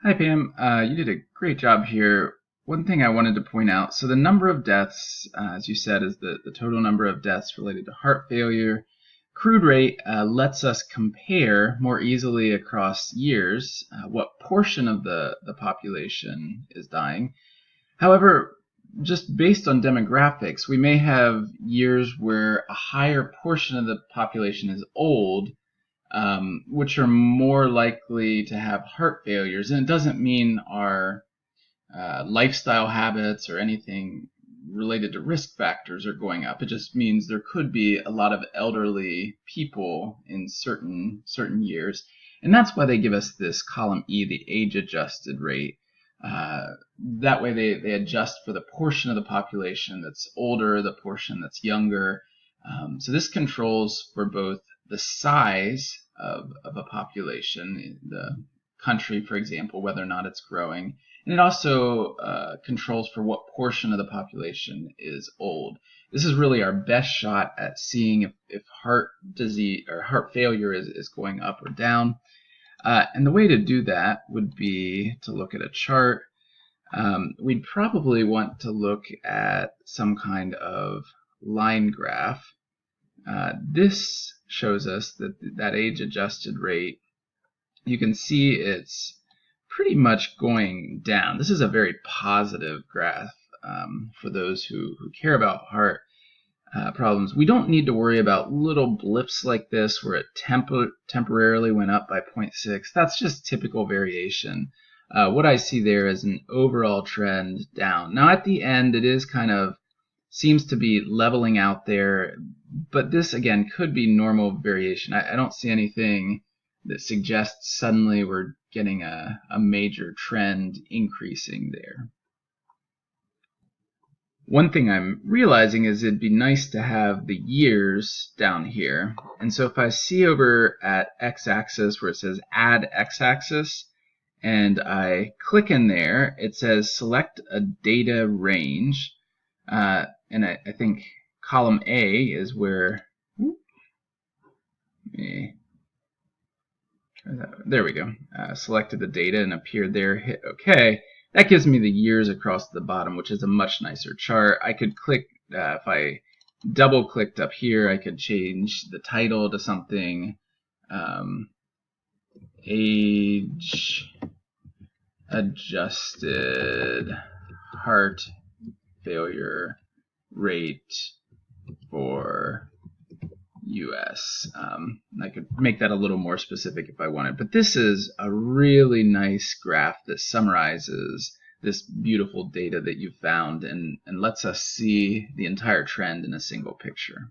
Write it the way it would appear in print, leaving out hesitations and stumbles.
Hi, Pam. You did a great job here. One thing I wanted to point out, so the number of deaths, as you said, is the total number of deaths related to heart failure. Crude rate lets us compare more easily across years what portion of the population is dying. However, just based on demographics, we may have years where a higher portion of the population is old, which are more likely to have heart failures. And it doesn't mean our lifestyle habits or anything related to risk factors are going up. It just means there could be a lot of elderly people in certain years. And that's why they give us this column E, the age adjusted rate. That way they adjust for the portion of the population that's older, the portion that's younger. So this controls for both the size of a population, the country, for example, whether or not it's growing. And it also controls for what portion of the population is old. This is really our best shot at seeing if heart disease or heart failure is going up or down. And the way to do that would be to look at a chart. We'd probably want to look at some kind of line graph. This shows us that age-adjusted rate. You can see it's pretty much going down. This is a very positive graph for those who care about heart problems. We don't need to worry about little blips like this where it temporarily went up by 0.6. That's just typical variation. What I see there is an overall trend down. Now at the end it is kind of seems to be leveling out there, but this again could be normal variation. I don't see anything that suggests suddenly we're getting a major trend increasing there. One thing I'm realizing is it'd be nice to have the years down here. And so if I see over at x-axis where it says add x-axis, and I click in there, it says select a data range. And I think column A is where, there we go, selected the data and appeared there, hit OK. That gives me the years across the bottom, which is a much nicer chart. I could click, if I double clicked up here, I could change the title to something, age adjusted heart failure rate for US. I could make that a little more specific if I wanted, but this is a really nice graph that summarizes this beautiful data that you've found and lets us see the entire trend in a single picture.